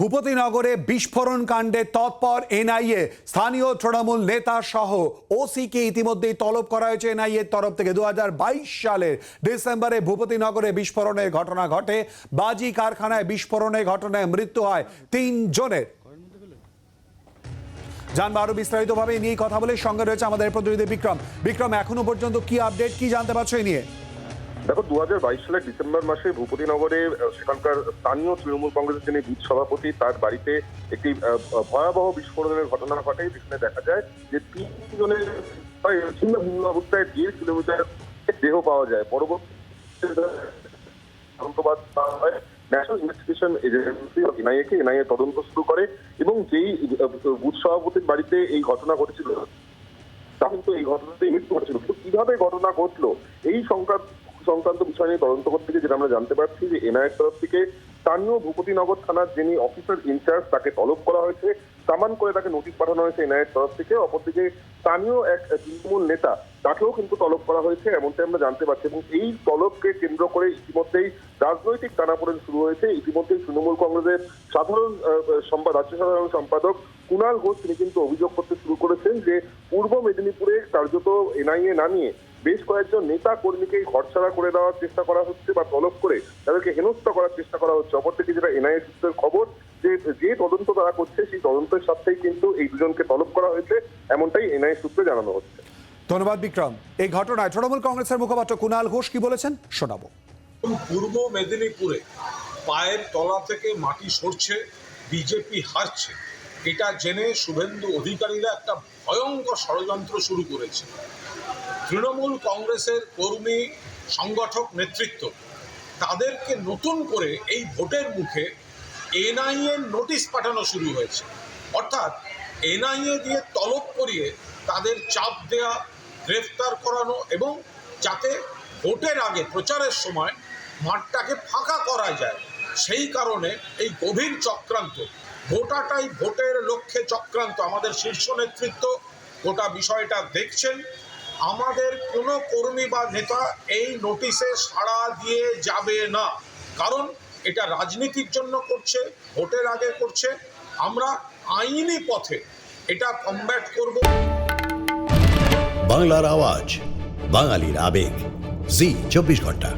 ভূপতিনগরে বিস্ফোরণ কাণ্ডে তৎপর এনআইএ। স্থানীয় তৃণমূল নেতা সহ ওসিকে ইতিমধ্যেই তলব করা হয়েছে এনআইএর তরফ থেকে। 2022 সালের ডিসেম্বরে ভূপতিনগরে বিস্ফোরণের ঘটনা ঘটে। বাজি কারখানায় বিস্ফোরণের ঘটনায় মৃত্যু হয় 3 জনের। জানবো আরো বিস্তারিতভাবে নিয়ে কথা বলে সঙ্গে রয়েছে আমাদের প্রতিনিধি বিক্রম। বিক্রম, এখনো পর্যন্ত কি আপডেট, কি জানতে পারছো এই নিয়ে? দেখো, 2022 সালের ডিসেম্বর মাসে ভূপতিনগরে সেখানকার স্থানীয় তৃণমূল কংগ্রেসের যিনি বুথ সভাপতি, তার বাড়িতে একটি ভয়াবহ বিস্ফোরণের ঘটনা ঘটে, যেখানে দেখা যায় যে 3 জনের ছিন্ন ভিন্ন অবস্থায় 1.5 কিলোমিটার দেহ পাওয়া যায়। পরবর্তীতে ন্যাশনাল ইনভেস্টিগেশন এজেন্সি এনআইএ তদন্ত শুরু করে এবং যেই বুথ সভাপতির বাড়িতে এই ঘটনা ঘটেছিল তা কিন্তু এই ঘটনাতে মৃত্যু ঘটেছিল। কিন্তু কিভাবে ঘটনা ঘটলো এই সংক্রান্ত বিষয় নিয়ে তদন্ত করতে গিয়ে যেটা আমরা জানতে পারছি যে এনআইএর তরফ থেকে স্থানীয় ভূপতিনগর থানার যিনি অফিসার ইনচার্জ তাকে তলব করা হয়েছে, সামান করে তাকে নোটিশ পাঠানো হয়েছে এনআইএর তরফ থেকে। অপরদিকে স্থানীয় এক তৃণমূল নেতা তাকেও কিন্তু তলব করা হয়েছে, এমনটাই আমরা জানতে পারছি। এবং এই তলবকে কেন্দ্র করে ইতিমধ্যেই রাজনৈতিক টানাপোড়েন শুরু হয়েছে। ইতিমধ্যেই তৃণমূল কংগ্রেসের রাজ্য সাধারণ সম্পাদক কুণাল ঘোষ তিনি কিন্তু অভিযোগ করতে শুরু করেছেন যে পূর্ব মেদিনীপুরে কার্যত এনআইএ নামিয়ে বেশ কয়েকজন নেতা কর্মীকে ঘরছাড়া করে দেওয়ার চেষ্টা করা হচ্ছে বা তলব করে তাদেরকে হেনস্থা করার চেষ্টা করা হচ্ছে। অপরদিকে যেটা এনআইএ সূত্রের খবর যে তদন্ত তারা করছে সেই তদন্তের সাথেই কিন্তু এই দুজনকে তলব করা হয়েছে, এমনটাই এনআইএ সূত্রে জানানো হচ্ছে। ধন্যবাদ বিক্রম। এই ঘটনায় তৃণমূল কংগ্রেসের মুখপাত্র কুণাল ঘোষ কি বলেছেন শোনাবো। পূর্ব মেদিনীপুরে পায়ের তলা থেকে মাটি সরছে, বিজেপি হারছে, এটা জেনে শুভেন্দু অধিকারীরা একটা ভয়ঙ্কর ষড়যন্ত্র শুরু করেছে। তৃণমূল কংগ্রেসের কর্মী সংগঠক নেতৃত্ব তাদেরকে নতুন করে এই ভোটের মুখে এনআইএ নোটিশ পাঠানো শুরু হয়েছে। অর্থাৎ এনআইএ দিয়ে তলব করিয়ে তাদের চাপ দেয়া, গ্রেফতার করানো এবং যাতে ভোটের আগে প্রচারের সময় মাঠটাকে ফাঁকা করা যায়, সেই কারণে এই গভীর চক্রান্ত, গোটাটাই ভোটের লক্ষ্যে চক্রান্ত। আমাদের শীর্ষ নেতৃত্ব গোটা বিষয়টা দেখছেন। আমাদের কোনো কর্মী বা নেতা এই নোটিশে সাড়া দিয়ে যাবে না, কারণ এটা রাজনীতির জন্য করছে, ভোটের আগে করছে। আমরা আইনি পথে এটা কমব্যাট করব। বাংলার আওয়াজ, বাঙালির আবেগ, জি 24 ঘন্টা।